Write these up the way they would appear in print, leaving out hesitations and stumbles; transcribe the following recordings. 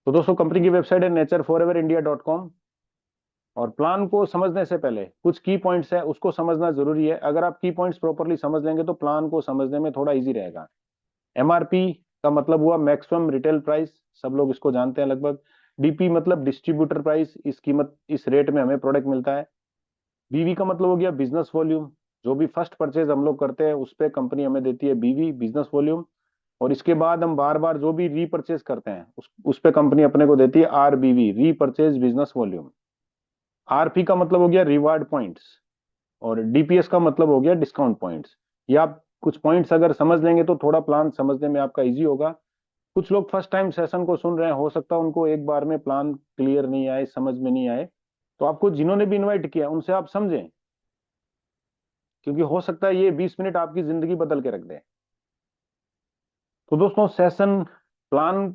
तो दोस्तों कंपनी की वेबसाइट है nature4everindia.com। और प्लान को समझने से पहले कुछ की पॉइंट्स है उसको समझना जरूरी है। अगर आप की पॉइंट्स प्रॉपरली समझ लेंगे तो प्लान को समझने में थोड़ा इजी रहेगा। एमआरपी का मतलब हुआ मैक्सिमम रिटेल प्राइस, सब लोग इसको जानते हैं लगभग। डीपी मतलब डिस्ट्रीब्यूटर प्राइस, इस कीमत इस रेट में हमें प्रोडक्ट मिलता है। बीवी का मतलब हो गया बिजनेस वॉल्यूम, जो भी फर्स्ट परचेज हम लोग करते हैं उस पे कंपनी हमें देती है बीवी, बिजनेस वॉल्यूम। और इसके बाद हम बार बार जो भी रीपरचेज करते हैं उस पे कंपनी अपने को देती है आरबीवी, रीपरचेज बिजनेस वॉल्यूम। आरपी का मतलब हो गया रिवार्ड पॉइंट्स, और डीपीएस का मतलब हो गया डिस्काउंट पॉइंट्स। ये आप कुछ पॉइंट्स अगर समझ लेंगे तो थोड़ा प्लान समझने में आपका इजी होगा। कुछ लोग फर्स्ट टाइम सेशन को सुन रहे हैं, हो सकता है उनको एक बार में प्लान क्लियर नहीं आए, समझ में नहीं आए। तो आपको जिन्होंने भी इनवाइट किया उनसे आप समझें, क्योंकि हो सकता है ये 20 मिनट आपकी जिंदगी बदल के रख दे। तो दोस्तों सेशन प्लान,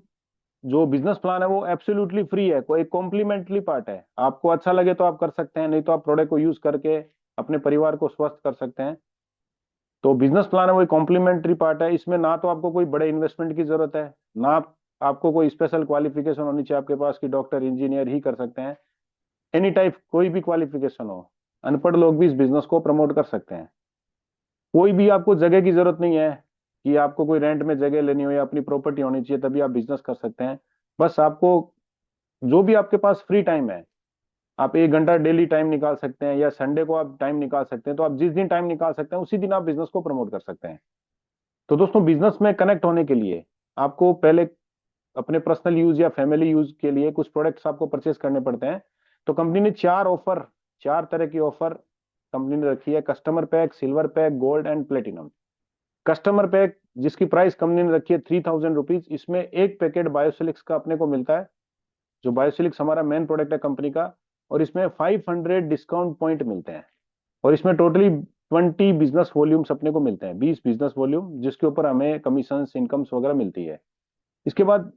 जो बिजनेस प्लान है वो एब्सोल्युटली फ्री है, कोई कॉम्प्लीमेंट्री पार्ट है। आपको अच्छा लगे तो आप कर सकते हैं, नहीं तो आप प्रोडक्ट को यूज करके अपने परिवार को स्वस्थ कर सकते हैं। तो बिजनेस प्लान है वो कॉम्प्लीमेंट्री पार्ट है। इसमें ना तो आपको कोई बड़े इन्वेस्टमेंट की जरूरत है, ना आपको कोई स्पेशल क्वालिफिकेशन होनी चाहिए आपके पास कि डॉक्टर इंजीनियर ही कर सकते हैं। एनी टाइप कोई भी क्वालिफिकेशन हो, अनपढ़ लोग भी इस बिजनेस को प्रमोट कर सकते हैं। कोई भी आपको जगह की जरूरत नहीं है कि आपको कोई रेंट में जगह लेनी हो या अपनी प्रॉपर्टी होनी चाहिए तभी आप बिजनेस कर सकते हैं। बस आपको जो भी आपके पास फ्री टाइम है, आप 1 घंटा डेली टाइम निकाल सकते हैं या संडे को आप टाइम निकाल सकते हैं। तो आप जिस दिन टाइम निकाल सकते हैं उसी दिन आप बिजनेस को प्रमोट कर सकते हैं। तो दोस्तों बिजनेस में कनेक्ट होने के लिए आपको पहले अपने पर्सनल यूज या फैमिली यूज के लिए कुछ प्रोडक्ट्स आपको परचेस करने पड़ते हैं। तो कंपनी ने 4 ऑफर, 4 तरह की ऑफर कंपनी ने रखी है: customer pack, silver pack, gold and platinum. Customer pack जिसकी प्राइस कंपनी ने रखी है 3000 रुपीज, इसमें एक पैकेट बायोसिलिक्स का अपने को मिलता है, जो बायोसिलिक्स हमारा मेन प्रोडक्ट है कंपनी का। और इसमें 500 डिस्काउंट पॉइंट मिलते हैं। और इसमें टोटली 20 बिजनेस वॉल्यूम्स अपने को मिलते हैं, 20 बिजनेस वॉल्यूम, जिसके ऊपर हमें कमीशन इनकम्स वगैरह मिलती है। इसके बाद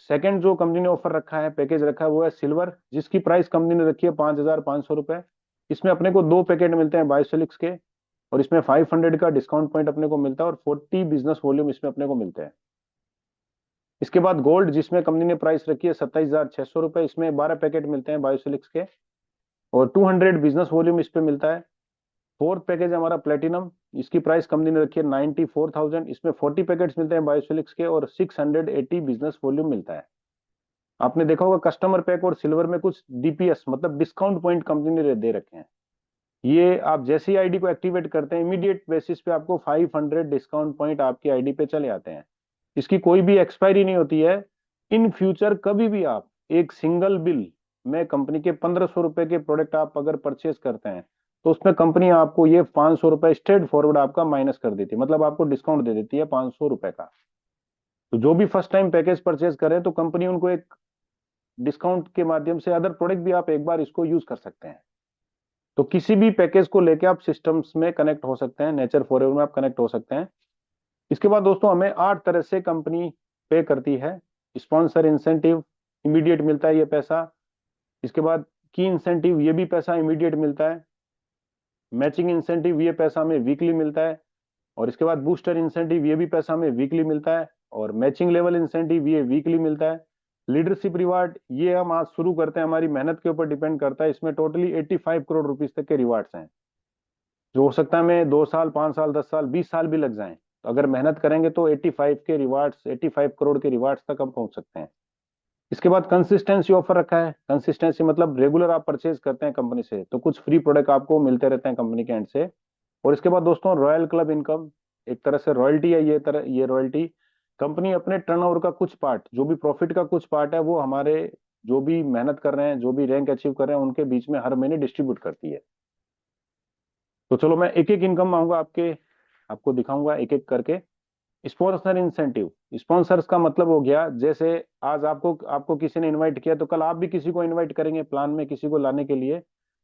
सेकंड जो कंपनी ने ऑफर रखा है, पैकेज रखा है, वो है सिल्वर, जिसकी प्राइस कंपनी ने रखी है 5500 रुपए। इसमें अपने को 2 पैकेट मिलते हैं बायोसिलिक्स के, और इसमें 500 का डिस्काउंट पॉइंट अपने को मिलता है, और 40 बिजनेस वॉल्यूम इसमें अपने को मिलते हैं। इसके बाद गोल्ड, जिसमें कंपनी ने प्राइस रखी है 27,600 रुपए, इसमें 12 पैकेट मिलते हैं बायोसिलिक्स के, और 200 बिजनेस वॉल्यूम इस पे मिलता है। फोर्थ पैकेज है हमारा प्लेटिनम, इसकी प्राइस कंपनी ने रखी है 94,000, इसमें 40 पैकेट्स मिलते हैं बायोसिलिक्स के, और 680 बिजनेस वॉल्यूम मिलता है। आपने देखा होगा कस्टमर पैक और सिल्वर में कुछ डीपीएस मतलब डिस्काउंट पॉइंट कंपनी ने दे रखे हैं। ये आप जैसे ही आईडी को एक्टिवेट करते हैं इमीडिएट बेसिस पे आपको 500 डिस्काउंट पॉइंट आपकी आईडी पे चले आते हैं। इसकी कोई भी एक्सपायरी नहीं होती है। इन फ्यूचर कभी भी आप एक सिंगल बिल में कंपनी के 1500 रुपए के प्रोडक्ट आप अगर परचेज करते हैं तो उसमें कंपनी आपको ये 500 रुपए स्ट्रेट फॉरवर्ड आपका माइनस कर देती है, मतलब आपको डिस्काउंट दे देती है 500 रुपए का। तो जो भी फर्स्ट टाइम पैकेज परचेज करें तो कंपनी उनको एक डिस्काउंट के माध्यम से अदर प्रोडक्ट भी आप एक बार इसको यूज कर सकते हैं। तो किसी भी पैकेज को लेके आप सिस्टम्स में कनेक्ट हो सकते हैं, नेचर फॉरएवर में आप कनेक्ट हो सकते हैं। इसके बाद दोस्तों हमें 8 तरह से कंपनी पे करती है। स्पॉन्सर इंसेंटिव, इमीडिएट मिलता है ये पैसा। इसके बाद की इंसेंटिव, ये भी पैसा इमीडिएट मिलता है। मैचिंग इंसेंटिव, ये पैसा हमें वीकली मिलता है। और इसके बाद बूस्टर इंसेंटिव, ये भी पैसा हमें वीकली मिलता है। और मैचिंग लेवल इंसेंटिव, ये वीकली मिलता है। लीडरशिप रिवार्ड, ये हम आज शुरू करते हैं, हमारी मेहनत के ऊपर डिपेंड करता है। इसमें टोटली 85 करोड़ रुपीज तक के रिवार्ड्स हैं, जो हो सकता है हमें 2 साल, 5 साल, 10 साल, 20 साल भी लग जाएं। तो अगर मेहनत करेंगे तो 85 के रिवार्ड्स, 85 करोड़ के रिवार्ड्स तक हम पहुंच सकते हैं। इसके बाद कंसिस्टेंसी ऑफर रखा है। कंसिस्टेंसी मतलब रेगुलर आप परचेज करते हैं कंपनी से तो कुछ फ्री प्रोडक्ट आपको मिलते रहते हैं कंपनी के एंड से। और इसके बाद दोस्तों रॉयल क्लब इनकम, एक तरह से रॉयल्टी है। ये रॉयल्टी कंपनी अपने टर्नओवर का कुछ पार्ट, जो भी प्रॉफिट का कुछ पार्ट है, वो हमारे जो भी मेहनत कर रहे हैं, जो भी रैंक अचीव कर रहे हैं, उनके बीच में हर महीने डिस्ट्रीब्यूट करती है। तो चलो मैं एक एक इनकम आऊंगा आपको दिखाऊंगा एक एक करके। स्पॉन्सर इंसेंटिव, स्पॉन्सर्स का मतलब हो गया, जैसे आज आपको आपको किसी ने इनवाइट किया तो कल आप भी किसी को इनवाइट करेंगे प्लान में किसी को लाने के लिए।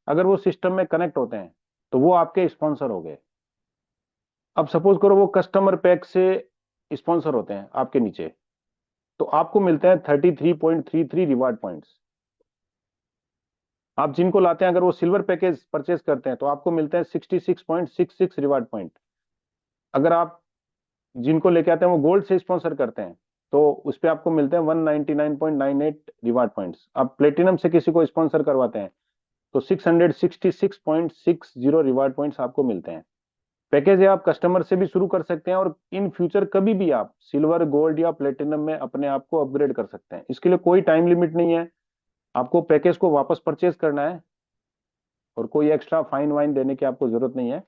अगर वो सिस्टम में कनेक्ट होते हैं तो वो आपके स्पॉन्सर हो गए। अब सपोज करो वो कस्टमर पैक से स्पॉन्सर होते हैं आपके नीचे, तो आपको मिलते हैं 33.33 रिवार्ड पॉइंट्स। आप जिनको लाते हैं अगर वो सिल्वर पैकेज परचेज करते हैं तो आपको मिलते हैं 66.66 रिवार्ड पॉइंट। अगर आप जिनको लेके आते हैं वो गोल्ड से स्पॉन्सर करते हैं तो उस पर आपको मिलते हैं 199.98 रिवार्ड पॉइंट्स। आप प्लेटिनम से किसी को स्पॉन्सर करवाते हैं तो 666.60 रिवार्ड पॉइंट्स आपको मिलते हैं। पैकेज है आप कस्टमर से भी शुरू कर सकते हैं और इन फ्यूचर कभी भी आप सिल्वर, गोल्ड या प्लेटिनम में अपने आप को अपग्रेड कर सकते हैं। इसके लिए कोई टाइम लिमिट नहीं है, आपको पैकेज को वापस परचेज करना है और कोई एक्स्ट्रा फाइन वाइन देने की आपको जरूरत नहीं है।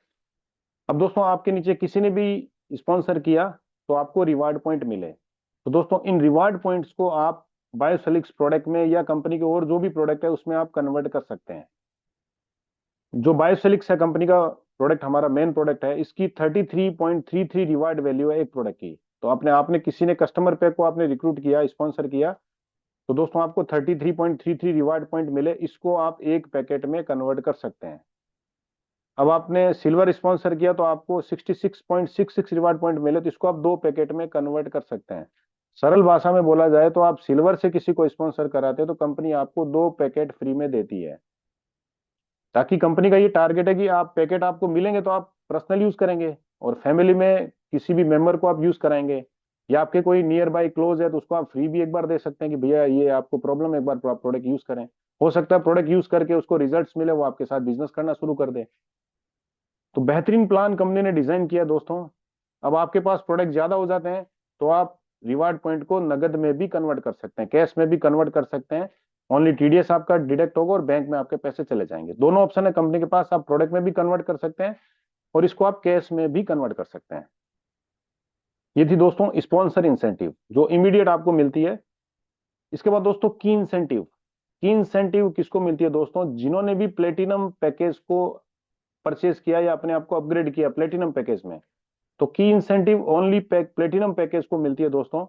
अब दोस्तों आपके नीचे किसी ने भी स्पॉन्सर किया तो आपको रिवार्ड पॉइंट मिले, तो दोस्तों इन रिवार्ड पॉइंट्स को आप बायोसोलिक्स प्रोडक्ट में या कंपनी के और जो भी प्रोडक्ट है उसमें आप कन्वर्ट कर सकते हैं। जो बायोसोलिक्स है कंपनी का प्रोडक्ट, हमारा मेन प्रोडक्ट है, इसकी 33.33 रिवार्ड वैल्यू है एक प्रोडक्ट की। तो आपने आपने किसी ने कस्टमर पैक को आपने रिक्रूट किया, स्पॉन्सर किया, तो दोस्तों आपको 33.33 रिवार्ड पॉइंट मिले, इसको आप एक पैकेट में कन्वर्ट कर सकते हैं। अब आपने सिल्वर स्पॉन्सर किया तो आपको 66.66 रिवार्ड पॉइंट मिले, तो इसको आप दो पैकेट में कन्वर्ट कर सकते हैं। सरल भाषा में बोला जाए तो आप सिल्वर से किसी को स्पॉन्सर कराते हैं तो कंपनी आपको दो पैकेट फ्री में देती है, ताकि कंपनी का ये टारगेट है कि आप पैकेट आपको मिलेंगे तो आप पर्सनल यूज करेंगे और फैमिली में किसी भी मेंबर को आप यूज कराएंगे, या आपके कोई नियर बाय क्लोज है तो उसको आप फ्री भी एक बार दे सकते हैं कि भैया ये आपको प्रॉब्लम है, एक बार प्रोडक्ट यूज करें। हो सकता है प्रोडक्ट यूज करके उसको रिजल्ट्स मिले, वो आपके साथ बिजनेस करना शुरू कर दे। तो बेहतरीन प्लान कंपनी ने डिजाइन किया दोस्तों। अब आपके पास प्रोडक्ट ज्यादा हो जाते हैं तो आप रिवार्ड पॉइंट को नगद में भी कन्वर्ट कर सकते हैं, कैश में भी कन्वर्ट कर सकते हैं। ओनली टीडीएस आपका डिडक्ट होगा और बैंक में आपके पैसे चले जाएंगे। दोनों ऑप्शन है कंपनी के पास, आप प्रोडक्ट में भी कन्वर्ट कर सकते हैं और इसको आप कैश में भी कन्वर्ट कर सकते हैं। ये थी दोस्तों स्पॉन्सर इंसेंटिव जो इमीडिएट आपको मिलती है। इसके बाद दोस्तों की इंसेंटिव। की इंसेंटिव किसको मिलती है दोस्तों? जिन्होंने भी प्लेटिनम पैकेज को परचेज किया या अपने आप को अपग्रेड किया प्लेटिनम पैकेज में, तो की इंसेंटिव ओनली प्लेटिनम पैकेज को मिलती है दोस्तों।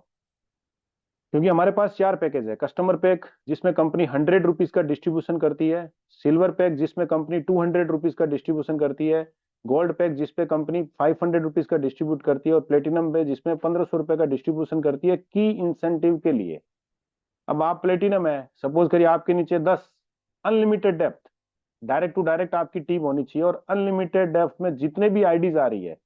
क्योंकि हमारे पास चार पैकेज है। कस्टमर पैक जिसमें कंपनी 100 रुपीज का डिस्ट्रीब्यूशन करती है, सिल्वर पैक जिसमें कंपनी 200 रुपीज का डिस्ट्रीब्यूशन करती है, गोल्ड पैक जिसपे कंपनी 500 रुपीज का डिस्ट्रीब्यूट करती है और प्लेटिनम पे जिसमें 1500 रुपए का डिस्ट्रीब्यूशन करती है की इंसेंटिव के लिए। अब आप प्लेटिनम है, सपोज करिए आपके नीचे 10 unlimited depth, direct to direct आपकी टीम होनी चाहिए और अनलिमिटेड डेप्थ में जितने भी आईडीज आ रही है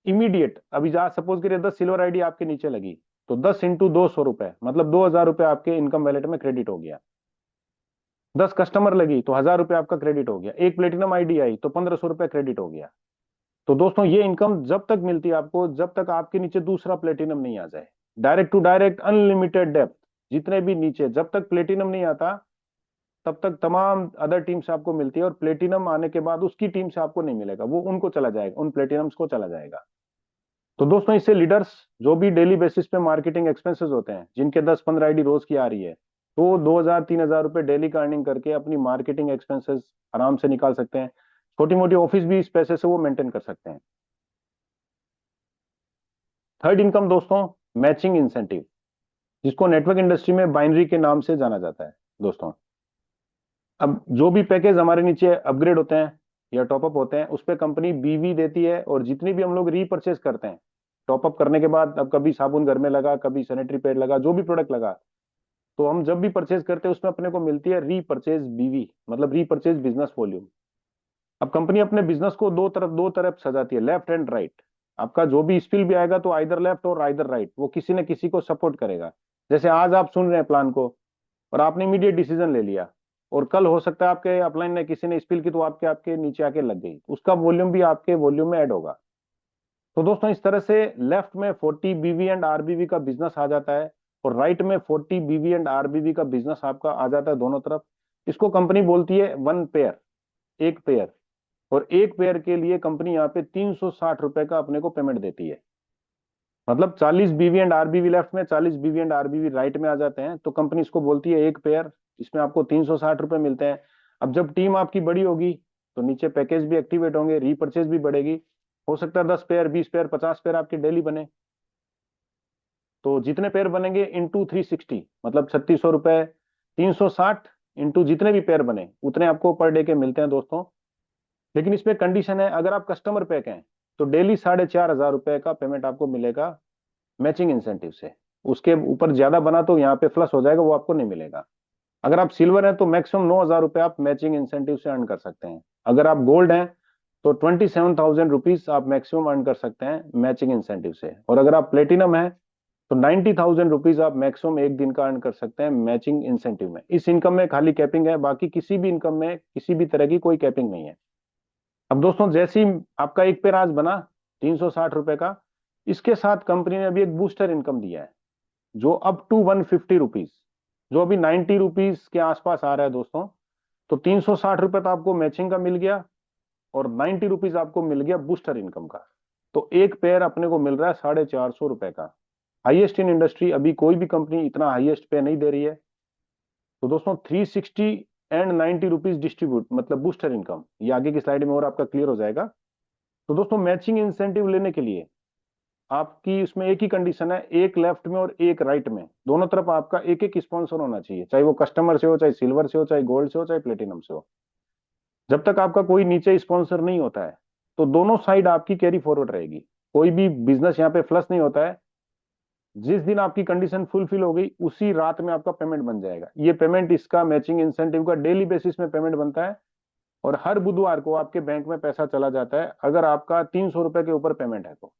इमीडिएट, अभी जहां सपोज करिए 10 सिल्वर आईडी आपके नीचे लगी तो 10 इंटू 200 रुपए मतलब 2000 रुपए आपके इनकम वैलेट में क्रेडिट हो गया। 10 कस्टमर लगी तो 1000 रुपए आपका क्रेडिट हो गया। एक प्लेटिनम आईडी आई तो 1500 रुपए क्रेडिट हो गया। तो दोस्तों ये इनकम जब तक मिलती है आपको जब तक आपके नीचे दूसरा प्लेटिनम नहीं आ जाए। Direct to direct unlimited depth, जितने भी नीचे जब तक प्लेटिनम नहीं आता तब तक तमाम अदर टीम से आपको मिलती है, और प्लेटिनम आने के बाद उसकी टीम से आपको नहीं मिलेगा, वो उनको चला जाएगा, उन प्लेटिनम्स को चला जाएगा। तो दोस्तों इससे लीडर्स जो भी डेली बेसिस पे मार्केटिंग एक्सपेंसेस होते हैं, जिनके 10-15 आईडी रोज की आ रही है, तो 2000-3000 रुपए डेली का अर्निंग करके अपनी मार्केटिंग एक्सपेंसेस आराम से निकाल सकते हैं। छोटी मोटी ऑफिस भी इस पैसे से वो मेंटेन कर सकते हैं। थर्ड इनकम दोस्तों मैचिंग इंसेंटिव, जिसको नेटवर्क इंडस्ट्री में बाइनरी के नाम से जाना जाता है दोस्तों। अब जो भी पैकेज हमारे नीचे अपग्रेड होते हैं या टॉपअप होते हैं उस पर कंपनी बीवी देती है, और जितनी भी हम लोग रीपरचेज करते हैं टॉपअप करने के बाद, अब कभी साबुन घर में लगा, कभी सैनिटरी पैड लगा, जो भी प्रोडक्ट लगा, तो हम जब भी परचेज करते हैं उसमें अपने को मिलती है रीपरचेज बीवी, मतलब रीपरचेज बिजनेस वॉल्यूम। अब कंपनी अपने बिजनेस को दो तरफ सजाती है, लेफ्ट एंड राइट। आपका जो भी स्पिल भी आएगा तो आइदर लेफ्ट और आइदर राइट, वो किसी न किसी को सपोर्ट करेगा। जैसे आज आप सुन रहे हैं प्लान को और आपने इमीडिएट डिसीजन ले लिया, और कल हो सकता है आपके अपलाइन ने किसी ने स्पिल की तो आपके आपके नीचे आके लग गई, उसका वॉल्यूम भी आपके वॉल्यूम में ऐड होगा। तो दोस्तों इस तरह से लेफ्ट में 40 बीवी एंड आरबीवी का बिजनेस आ जाता है और राइट में 40 बीवी एंड आरबीवी का बिजनेस आपका आ जाता है दोनों तरफ। इसको कंपनी बोलती है वन पेयर, एक पेयर। और एक पेयर के लिए कंपनी यहाँ पे 360 रुपए का अपने को पेमेंट देती है। मतलब 40 बीवी एंड आरबीवी लेफ्ट में, 40 बीवी एंड आरबीवी राइट में आ जाते हैं, तो कंपनी इसको बोलती है एक पेयर, इसमें आपको 360 रुपए मिलते हैं। अब जब टीम आपकी बड़ी होगी तो नीचे पैकेज भी एक्टिवेट होंगे, रीपरचेज भी बढ़ेगी। हो सकता है 10 पेयर, 20 पेयर, 50 पेयर आपके डेली बने, तो जितने पेयर बनेंगे इंटू 360 मतलब 3600 रुपए, 360 इंटू जितने भी पेयर बने उतने आपको पर डे के मिलते हैं दोस्तों। लेकिन इसमें कंडीशन है, अगर आप कस्टमर पैक हैं तो डेली 4500 रुपए का पेमेंट आपको मिलेगा मैचिंग इंसेंटिव से। उसके ऊपर ज्यादा बना तो यहाँ पे फ्लश हो जाएगा, वो आपको नहीं मिलेगा। अगर आप सिल्वर हैं तो मैक्सिमम 9000 रुपए आप मैचिंग इंसेंटिव से अर्न कर सकते हैं। अगर आप गोल्ड हैं तो 27,000 रुपीज आप मैक्सिमम अर्न कर सकते हैं मैचिंग इंसेंटिव से। और अगर आप प्लेटिनम हैं तो 90,000 रुपीज आप मैक्सिमम एक दिन का अर्न कर सकते हैं मैचिंग इंसेंटिव में। इस इनकम में खाली कैपिंग है, बाकी किसी भी इनकम में किसी भी तरह की कोई कैपिंग नहीं है। अब दोस्तों जैसे ही आपका एक पेड़ आज बना 360 रुपए का, इसके साथ कंपनी ने अभी एक बूस्टर इनकम दिया है जो अप टू 150 रुपीज, जो अभी 90 रुपीज के आसपास आ रहा है दोस्तों। तो 360 रुपए तो आपको मैचिंग का मिल गया और 90 रुपीज आपको मिल गया बूस्टर इनकम का। तो एक पेयर अपने को मिल रहा है 450 रुपए का। हाईएस्ट इन इंडस्ट्री, अभी कोई भी कंपनी इतना हाईएस्ट पे नहीं दे रही है। तो दोस्तों 360 एंड 90 रुपीज डिस्ट्रीब्यूट मतलब बूस्टर इनकम, ये आगे की स्लाइड में और आपका क्लियर हो जाएगा। तो दोस्तों मैचिंग इंसेंटिव लेने के लिए आपकी उसमें एक ही कंडीशन है, एक लेफ्ट में और एक राइट में, दोनों तरफ आपका एक एक स्पॉन्सर होना चाहिए, चाहे वो कस्टमर से हो, चाहे सिल्वर से हो, चाहे गोल्ड से हो, चाहे प्लेटिनम से हो। जब तक आपका कोई नीचे स्पॉन्सर नहीं होता है तो दोनों साइड आपकी कैरी फॉरवर्ड रहेगी। कोई भी बिजनेस यहाँ पे फ्लश नहीं होता है। जिस दिन आपकी कंडीशन फुलफिल हो गई उसी रात में आपका पेमेंट बन जाएगा। ये पेमेंट इसका मैचिंग इंसेंटिव का डेली बेसिस में पेमेंट बनता है और हर बुधवार को आपके बैंक में पैसा चला जाता है अगर आपका 300 रुपए के ऊपर पेमेंट है तो।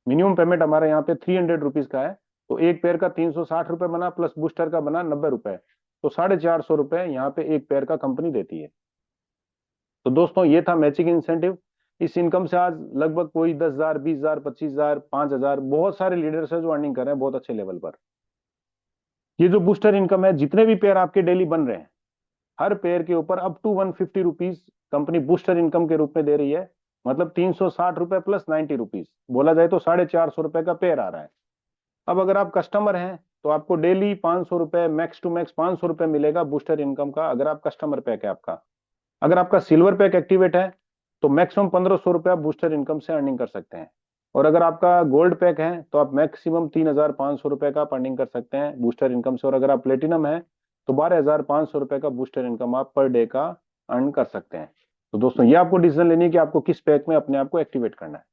मिनिमम पेमेंट हमारे यहाँ पे 300 रुपीज का है। तो एक पेयर का 360 रुपए बना प्लस बूस्टर का बना 90 रुपए, तो 450 रुपए यहाँ पे एक पेयर का कंपनी देती है। तो दोस्तों ये था मैचिंग इंसेंटिव। इस इनकम से आज लगभग कोई 10,000, 20,000, 25,000, 5,000 बहुत सारे लीडर्स है जो अर्निंग कर रहे हैं बहुत अच्छे लेवल पर। ये जो बूस्टर इनकम है, जितने भी पेयर आपके डेली बन रहे हैं हर पेयर के ऊपर up to 150 rupees company booster income के रूप में दे रही है। मतलब 360 रुपए प्लस 90 रुपीज, बोला जाए तो 450 रुपए का पेयर आ रहा है। अब अगर आप कस्टमर हैं तो आपको डेली 500 रुपए, मैक्स टू मैक्स 500 रुपए मिलेगा बूस्टर इनकम का, अगर आप कस्टमर पैक है आपका। अगर आपका सिल्वर पैक एक्टिवेट है तो मैक्सिमम 1,500 रुपए आप बूस्टर इनकम से अर्निंग कर सकते हैं। और अगर आपका गोल्ड पैक है तो आप मैक्सिमम 3,500 रुपए का अर्निंग कर सकते हैं बूस्टर इनकम से। और अगर आप प्लेटिनम है तो 12,500 रुपए का बूस्टर इनकम आप पर डे का अर्न कर सकते हैं। तो दोस्तों ये आपको डिसीजन लेनी है कि आपको किस पैक में अपने आप को एक्टिवेट करना है।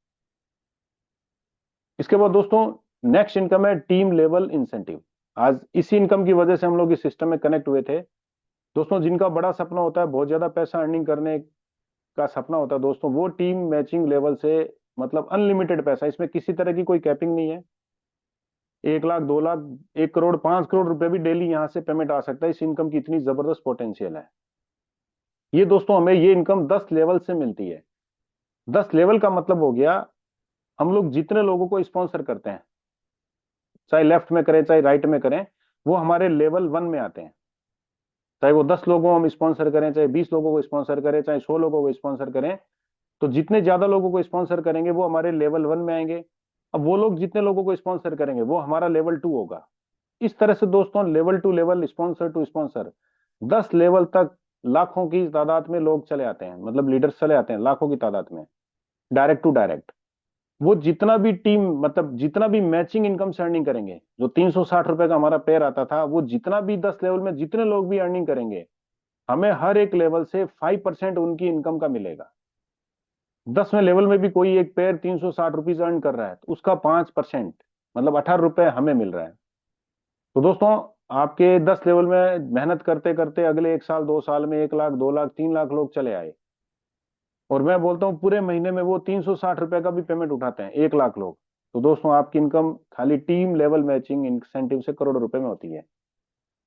इसके बाद दोस्तों नेक्स्ट इनकम है टीम लेवल इंसेंटिव। आज इसी इनकम की वजह से हम लोग इस सिस्टम में कनेक्ट हुए थे। दोस्तों जिनका बड़ा सपना होता है बहुत ज्यादा पैसा अर्निंग करने का सपना होता है दोस्तों, वो टीम मैचिंग लेवल से मतलब अनलिमिटेड पैसा, इसमें किसी तरह की कोई कैपिंग नहीं है। 1 लाख, 2 लाख, 1 करोड़, 5 करोड़ रुपए भी डेली यहाँ से पेमेंट आ सकता है। इस इनकम की इतनी जबरदस्त पोटेंशियल है। ये दोस्तों हमें ये इनकम 10 लेवल से मिलती है। 10 लेवल का मतलब हो गया हम लोग जितने लोगों को स्पॉन्सर करते हैं, चाहे लेफ्ट में करें चाहे राइट में करें, वो हमारे लेवल 1 में आते हैं। चाहे वो 10 लोगों को हम स्पॉन्सर करें, चाहे 20 लोगों को स्पॉन्सर करें, चाहे 100 लोगों को स्पॉन्सर करें, तो जितने ज्यादा लोगों को स्पॉन्सर करेंगे वो हमारे लेवल 1 में आएंगे। अब वो लोग जितने लोगों को स्पॉन्सर करेंगे वो हमारा लेवल 2 होगा। इस तरह से दोस्तों level to level, sponsor to sponsor, 10 level तक लाखों की तादाद में लोग चले आते हैं, मतलब लीडर्स चले आते हैं लाखों की तादाद में, डायरेक्ट टू डायरेक्ट। वो जितना भी टीम मतलब जितना भी मैचिंग इनकम से अर्निंग करेंगे, जो 360 रुपए का हमारा पेयर आता था, वो जितना भी 10 लेवल में जितने लोग भी अर्निंग करेंगे, हमें हर एक लेवल से 5% उनकी इनकम का मिलेगा। 10वें लेवल में भी कोई एक पेयर 360 रुपीज अर्न कर रहा है तो उसका 5% मतलब 18 रुपए हमें मिल रहा है। तो दोस्तों आपके 10 लेवल में मेहनत करते करते अगले 1 साल 2 साल में 1 लाख, 2 लाख, 3 लाख लोग चले आए। और मैं बोलता हूँ पूरे महीने में वो 360 रुपए का भी पेमेंट उठाते हैं 1 लाख लोग। तो दोस्तों आपकी इनकम खाली टीम लेवल मैचिंग इंसेंटिव से करोड़ों रुपए में होती है।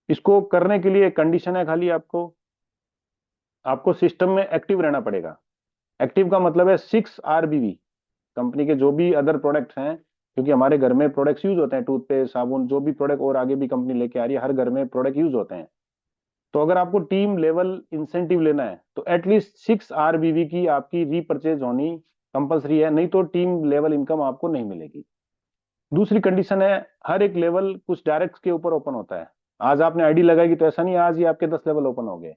इसको करने के लिए एक कंडीशन है, खाली आपको आपको सिस्टम में एक्टिव रहना पड़ेगा। एक्टिव का मतलब है 6 RBV, कंपनी के जो भी अदर प्रोडक्ट्स हैं, क्योंकि हमारे घर में प्रोडक्ट्स यूज होते हैं, टूथपेस्ट, साबुन, जो भी प्रोडक्ट और आगे भी कंपनी लेके आ रही है, हर घर में प्रोडक्ट यूज होते हैं। तो अगर आपको टीम लेवल इंसेंटिव लेना है तो एटलीस्ट 6 RBV की आपकी रीपर्चेज होनी कंपलसरी है, नहीं तो टीम लेवल इनकम आपको नहीं मिलेगी। दूसरी कंडीशन है हर एक लेवल कुछ डायरेक्ट के ऊपर ओपन होता है। आज आपने आईडी लगाएगी तो ऐसा नहीं आज ही आपके 10 लेवल ओपन हो गए।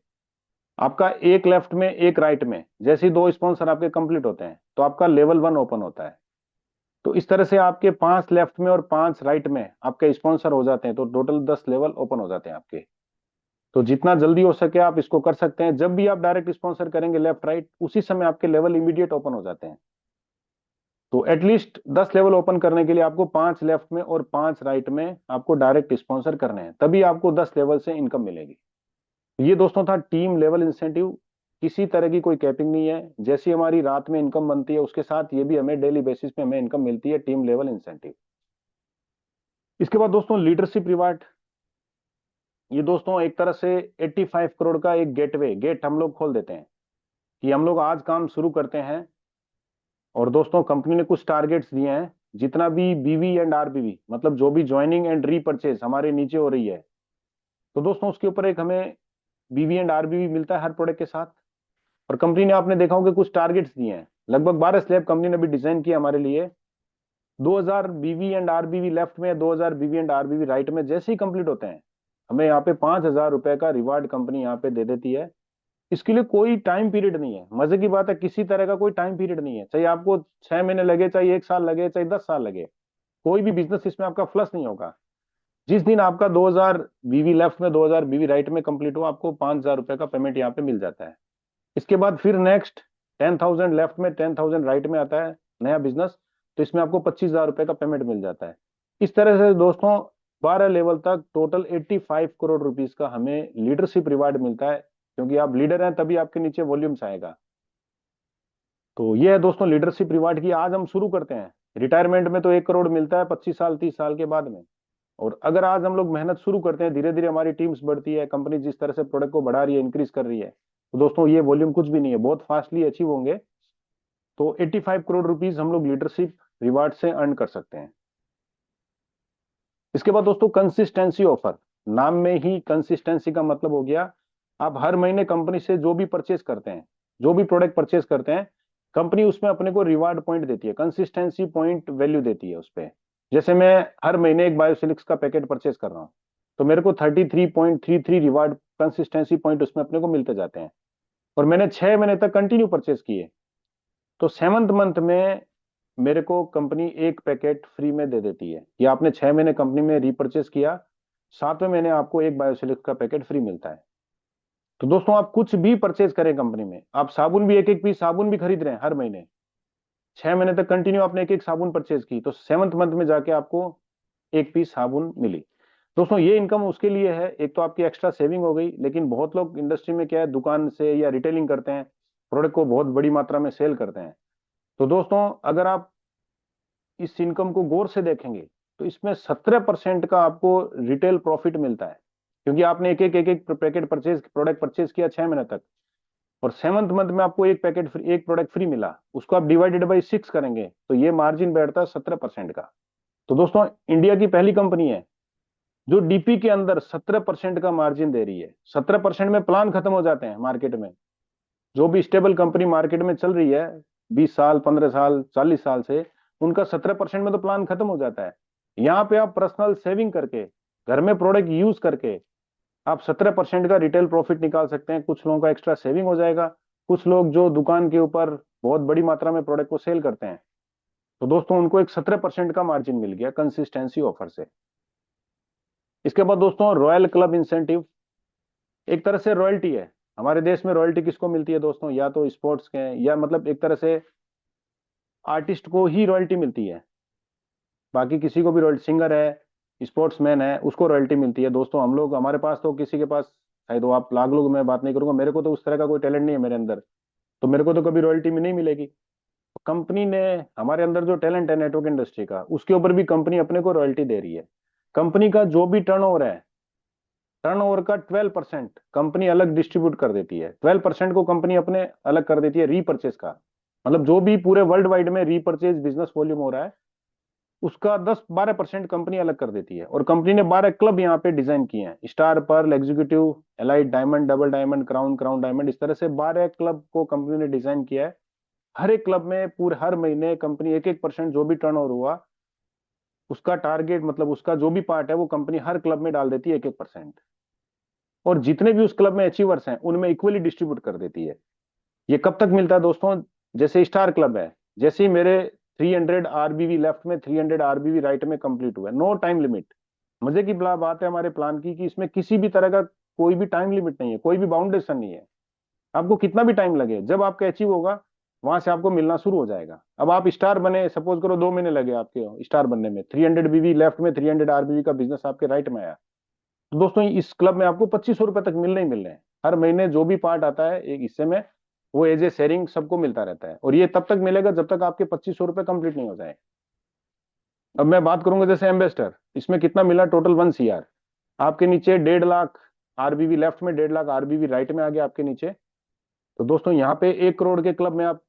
आपका एक लेफ्ट में एक राइट में जैसे ही 2 स्पॉन्सर आपके कंप्लीट होते हैं तो आपका लेवल 1 ओपन होता है। तो इस तरह से आपके 5 लेफ्ट में और 5 राइट में आपके स्पॉन्सर हो जाते हैं, तो टोटल 10 लेवल ओपन हो जाते हैं आपके। तो जितना जल्दी हो सके आप इसको कर सकते हैं। जब भी आप डायरेक्ट स्पॉन्सर करेंगे लेफ्ट राइट, उसी समय आपके लेवल इमीडिएट ओपन हो जाते हैं। तो एटलीस्ट 10 लेवल ओपन करने के लिए आपको 5 लेफ्ट में और 5 राइट में आपको डायरेक्ट स्पॉन्सर करने हैं, तभी आपको 10 लेवल से इनकम मिलेगी। ये दोस्तों था टीम लेवल इंसेंटिव। किसी तरह की कोई कैपिंग नहीं है। जैसी हमारी रात में इनकम बनती है उसके साथ ये भी हमें डेली बेसिस पे हमें इनकम मिलती है टीम लेवल इंसेंटिव। इसके बाद दोस्तों लीडरशिप रिवार्ड, ये दोस्तों एक तरह से 85 करोड़ का एक गेट हम लोग खोल देते हैं कि हम लोग आज काम शुरू करते हैं। और दोस्तों कंपनी ने कुछ टारगेट्स दिए हैं, जितना भी बीवी एंड आरबीवी मतलब जो भी ज्वाइनिंग एंड रीपर्चेज हमारे नीचे हो रही है, तो दोस्तों उसके ऊपर एक हमें बीवी एंड आरबीवी मिलता है हर प्रोडक्ट के साथ। और कंपनी ने, आपने देखा होगा, कुछ टारगेट्स दिए हैं, लगभग 12 स्लैब कंपनी ने भी डिजाइन किया हमारे लिए। 2000 बीवी एंड आरबीवी लेफ्ट में, 2000 बीवी एंड आरबीवी राइट में जैसे ही कंप्लीट होते हैं, हमें यहाँ पे 5,000 रुपए का रिवार्ड कंपनी यहाँ पे दे देती है। इसके लिए कोई टाइम पीरियड नहीं है, मजे की बात है, किसी तरह का कोई टाइम पीरियड नहीं है, चाहे आपको 6 महीने लगे, चाहे 1 साल लगे, चाहे 10 साल लगे, कोई भी बिजनेस इसमें आपका फ्लस नहीं होगा। जिस दिन आपका 2000 बीवी लेफ्ट में, 2000 बीवी राइट में कंप्लीट हो, आपको 5,000 रुपए का पेमेंट यहाँ पे मिल जाता है। इसके बाद फिर नेक्स्ट 10,000 लेफ्ट में, 10,000 राइट में आता है नया बिजनेस, तो इसमें आपको 25,000 रुपए का पेमेंट मिल जाता है। इस तरह से दोस्तों 12 लेवल तक टोटल 85 करोड़ रुपीस का हमें लीडरशिप रिवार्ड मिलता है, क्योंकि आप लीडर हैं तभी आपके नीचे वॉल्यूम्स आएगा। तो ये है दोस्तों लीडरशिप रिवार्ड की। आज हम शुरू करते हैं। रिटायरमेंट में तो 1 करोड़ मिलता है 25 साल 30 साल के बाद में। और अगर आज हम लोग मेहनत शुरू करते हैं, धीरे धीरे हमारी टीम्स बढ़ती है, कंपनी जिस तरह से प्रोडक्ट को बढ़ा रही है, इंक्रीज कर रही है, तो दोस्तों ये वॉल्यूम कुछ भी नहीं है, बहुत फास्टली अचीव होंगे। तो 85 करोड़ रुपीस हम लोग लीडरशिप रिवार्ड से अर्न कर सकते हैं। इसके बाद दोस्तों कंसिस्टेंसी ऑफर, नाम में ही कंसिस्टेंसी का मतलब हो गया, आप हर महीने कंपनी से जो भी परचेस करते हैं, जो भी प्रोडक्ट परचेस करते हैं, कंपनी उसमें अपने को रिवार्ड पॉइंट देती है, कंसिस्टेंसी पॉइंट वैल्यू देती है उस पर। जैसे मैं हर महीने एक बायोसिलिक्स का पैकेट परचेस कर रहा हूँ, तो मेरे को 33.33 रिवार्ड कंसिस्टेंसी पॉइंट उसमें अपने को मिलते जाते हैं। और मैंने 6 महीने तक कंटिन्यू परचेस किए, तो 7th मंथ में मेरे को कंपनी एक पैकेट फ्री में दे देती है कि आपने 6 महीने कंपनी में रीपर्चेस किया, 7वें महीने आपको एक बायोसिलिक्स का पैकेट फ्री मिलता है। तो दोस्तों आप कुछ भी परचेज करें कंपनी में, आप साबुन भी एक एक पीस साबुन भी खरीद रहे हैं हर महीने, 6 महीने तक कंटिन्यू आपने एक एक साबुन परचेज की, तो 7th मंथ में जाके आपको एक पीस साबुन मिली। दोस्तों ये इनकम उसके लिए है, एक तो आपकी एक्स्ट्रा सेविंग हो गई, लेकिन बहुत लोग इंडस्ट्री में क्या है, दुकान से या रिटेलिंग करते हैं, प्रोडक्ट को बहुत बड़ी मात्रा में सेल करते हैं। तो दोस्तों अगर आप इस इनकम को गौर से देखेंगे, तो इसमें 17% का आपको रिटेल प्रॉफिट मिलता है, क्योंकि आपने एक एक पैकेट परचेज, प्रोडक्ट परचेज किया 6 महीने तक, और 7th मंथ में आपको एक पैकेट फ्री, एक प्रोडक्ट फ्री मिला, उसको आप डिवाइडेड बाई 6 करेंगे, तो ये मार्जिन बैठता है 17% का। तो दोस्तों इंडिया की पहली कंपनी है जो डीपी के अंदर 17% का मार्जिन दे रही है। 17% में प्लान खत्म हो जाते हैं मार्केट में। जो भी स्टेबल कंपनी मार्केट में चल रही है 20 साल, 15 साल, 40 साल से, उनका 17% में तो प्लान खत्म हो जाता है। यहाँ पे आप पर्सनल सेविंग करके, घर में प्रोडक्ट यूज करके, आप 17% का रिटेल प्रॉफिट निकाल सकते हैं। कुछ लोगों का एक्स्ट्रा सेविंग हो जाएगा, कुछ लोग जो दुकान के ऊपर बहुत बड़ी मात्रा में प्रोडक्ट को सेल करते हैं, तो दोस्तों उनको एक 17% का मार्जिन मिल गया कंसिस्टेंसी ऑफर से। इसके बाद दोस्तों रॉयल क्लब इंसेंटिव, एक तरह से रॉयल्टी है। हमारे देश में रॉयल्टी किसको मिलती है दोस्तों, या तो स्पोर्ट्स के, या मतलब एक तरह से आर्टिस्ट को ही रॉयल्टी मिलती है, बाकी किसी को भी रॉयल्टी, सिंगर है, स्पोर्ट्समैन है, उसको रॉयल्टी मिलती है। दोस्तों हम लोग, हमारे पास तो, किसी के पास शायद, तो आप लाख लोग, मैं बात नहीं करूंगा, मेरे को तो उस तरह का कोई टैलेंट नहीं है मेरे अंदर, तो मेरे को तो कभी रॉयल्टी में नहीं मिलेगी। कंपनी ने हमारे अंदर जो टैलेंट है नेटवर्क इंडस्ट्री का, उसके ऊपर भी कंपनी अपने को रॉयल्टी दे रही है। कंपनी का जो भी टर्नओवर है, टर्नओवर का 12% कंपनी अलग डिस्ट्रीब्यूट कर देती है। 12% को कंपनी अपने अलग कर देती है रीपर्चेज का, मतलब जो भी पूरे वर्ल्ड वाइड में रीपर्चेज बिजनेस वॉल्यूम हो रहा है, उसका 10-12% कंपनी अलग कर देती है। और कंपनी ने 12 क्लब यहाँ पे डिजाइन किए हैं, star, pearl, executive, elite, diamond, double diamond, crown, crown diamond, इस तरह से 12 क्लब को कंपनी ने डिजाइन किया है। हर एक क्लब में पूरे हर महीने कंपनी 1-1% जो भी टर्नओवर हुआ, उसका टारगेट, मतलब उसका जो भी पार्ट है, वो कंपनी हर क्लब में डाल देती है 1-1%। और जितने भी उस क्लब में अचीवर्स हैं, उनमें इक्वली डिस्ट्रीब्यूट कर देती है। ये कब तक मिलता है दोस्तों, जैसे स्टार क्लब है, जैसे ही मेरे 300 आरबीवी लेफ्ट में, 300 आरबीवी राइट में कंप्लीट हुआ, नो टाइम लिमिट। मजे की बात है हमारे प्लान की कि इसमें किसी भी तरह का कोई भी टाइम लिमिट नहीं है, कोई भी बाउंडेशन नहीं है। आपको कितना भी टाइम लगे, जब आपका अचीव होगा, वहां से आपको मिलना शुरू हो जाएगा। अब आप स्टार बने, सपोज करो 2 महीने लगे आपके स्टार बनने में, 300 बीवी लेफ्ट में, 300 आरबीवी का बिजनेस आपके राइट में आया, तो दोस्तों इस क्लब में आपको 2500 रुपए तक मिलने ही मिल रहे हैं हर महीने। जो भी पार्ट आता है एक हिस्से में, वो एज ए शेयरिंग सबको मिलता रहता है, और ये तब तक मिलेगा जब तक आपके 2500 रुपए कंप्लीट नहीं हो जाए। अब मैं बात करूंगा जैसे एम्बेसडर, इसमें कितना मिला टोटल 1 CR। आपके नीचे 1.5 लाख आरबीवी लेफ्ट में, 1.5 लाख आरबीवी राइट में आ गया आपके नीचे। तो दोस्तों यहाँ पे 1 करोड़ के क्लब में आप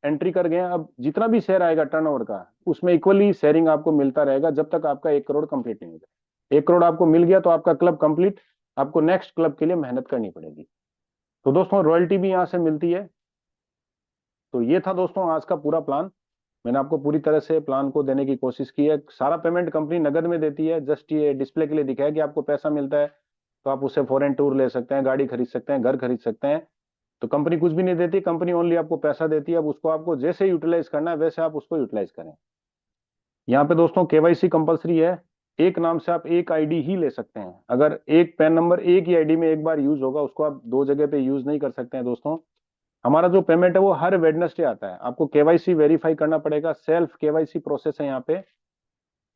एंट्री कर गए हैं। अब जितना भी शेयर आएगा टर्नओवर का, उसमें इक्वली शेयरिंग आपको मिलता रहेगा जब तक आपका 1 करोड़ कंप्लीट नहीं हो जाए। 1 करोड़ आपको मिल गया तो आपका क्लब कंप्लीट, आपको नेक्स्ट क्लब के लिए मेहनत करनी पड़ेगी। तो दोस्तों रॉयल्टी भी यहाँ से मिलती है। तो ये था दोस्तों आज का पूरा प्लान। मैंने आपको पूरी तरह से प्लान को देने की कोशिश की है। सारा पेमेंट कंपनी नगद में देती है, जस्ट ये डिस्प्ले के लिए दिखाया कि आपको पैसा मिलता है तो आप उससे फॉरेन टूर ले सकते हैं, गाड़ी खरीद सकते हैं, घर खरीद सकते हैं। तो कंपनी कुछ भी नहीं देती, कंपनी ओनली आपको पैसा देती है। अब उसको आपको जैसे यूटिलाइज करना है वैसे आप उसको यूटिलाइज करें। यहाँ पे दोस्तों केवाईसी कंपलसरी है। एक नाम से आप एक आईडी ही ले सकते हैं। अगर एक पैन नंबर एक ही आईडी में एक बार यूज होगा, उसको आप दो जगह पे यूज नहीं कर सकते हैं दोस्तों। हमारा जो पेमेंट है वो हर वेडनेसडे आता है। आपको केवाईसी वेरीफाई करना पड़ेगा, सेल्फ केवाईसी प्रोसेस है यहाँ पे।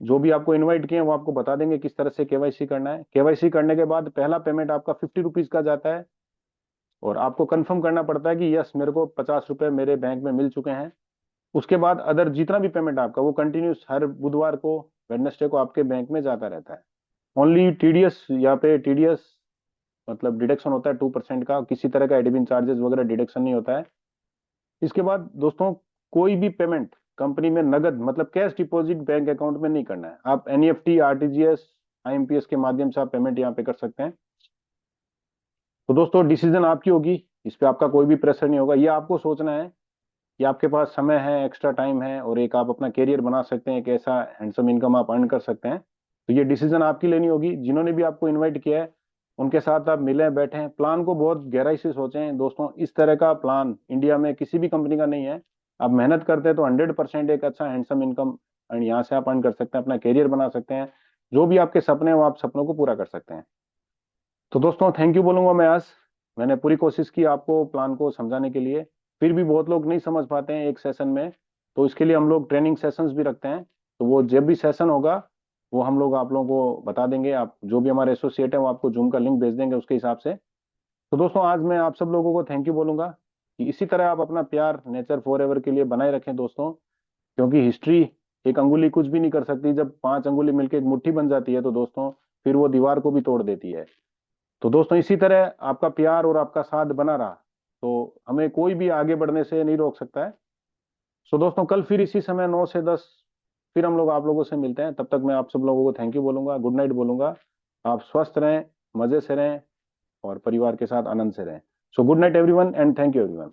जो भी आपको इनवाइट किए हैं वो आपको बता देंगे किस तरह से केवाईसी करना है। केवाईसी करने के बाद पहला पेमेंट आपका 50 रुपीज का जाता है, और आपको कंफर्म करना पड़ता है कि यस मेरे को 50 रुपए मेरे बैंक में मिल चुके हैं। उसके बाद अदर जितना भी पेमेंट आपका वो कंटिन्यूस हर बुधवार को, वेडनेसडे को आपके बैंक में जाता रहता है। ओनली टीडीएस, यहाँ पे टीडीएस मतलब डिडक्शन होता है 2% का, किसी तरह का एडमिन चार्जेस वगैरह डिडक्शन नहीं होता है। इसके बाद दोस्तों कोई भी पेमेंट कंपनी में नगद मतलब कैश डिपॉजिट बैंक अकाउंट में नहीं करना है। आप एनईएफटी, आरटीजीएस, आईएमपीएस के माध्यम से आप पेमेंट यहाँ पे कर सकते हैं। तो दोस्तों डिसीजन आपकी होगी, इस पे आपका कोई भी प्रेशर नहीं होगा। ये आपको सोचना है कि आपके पास समय है, एक्स्ट्रा टाइम है, और एक आप अपना करियर बना सकते हैं, एक ऐसा हैंडसम इनकम आप अर्न कर सकते हैं। तो ये डिसीजन आपकी लेनी होगी। जिन्होंने भी आपको इनवाइट किया है उनके साथ आप मिले बैठे, प्लान को बहुत गहराई से सोचें दोस्तों। इस तरह का प्लान इंडिया में किसी भी कंपनी का नहीं है। आप मेहनत करते हैं तो 100% एक अच्छा हैंडसम इनकम यहाँ से आप अर्न कर सकते हैं, अपना करियर बना सकते हैं। जो भी आपके सपने हैं वो आप सपनों को पूरा कर सकते हैं। तो दोस्तों थैंक यू बोलूंगा मैं आज। मैंने पूरी कोशिश की आपको प्लान को समझाने के लिए। फिर भी बहुत लोग नहीं समझ पाते हैं एक सेशन में, तो इसके लिए हम लोग ट्रेनिंग सेशंस भी रखते हैं। तो वो जब भी सेशन होगा वो हम लोग आप लोगों को बता देंगे। आप जो भी हमारे एसोसिएट है वो आपको जूम का लिंक भेज देंगे उसके हिसाब से। तो दोस्तों आज मैं आप सब लोगों को थैंक यू बोलूंगा कि इसी तरह आप अपना प्यार नेचर फॉरएवर के लिए बनाए रखें दोस्तों। क्योंकि हिस्ट्री, एक अंगुली कुछ भी नहीं कर सकती, जब 5 अंगुली मिलकर एक मुट्ठी बन जाती है तो दोस्तों फिर वो दीवार को भी तोड़ देती है। तो दोस्तों इसी तरह आपका प्यार और आपका साथ बना रहा तो हमें कोई भी आगे बढ़ने से नहीं रोक सकता है। सो दोस्तों कल फिर इसी समय 9 से 10 फिर हम लोग आप लोगों से मिलते हैं। तब तक मैं आप सब लोगों को थैंक यू बोलूंगा, गुड नाइट बोलूंगा। आप स्वस्थ रहें, मजे से रहें, और परिवार के साथ आनंद से रहें। So good night everyone and thank you everyone.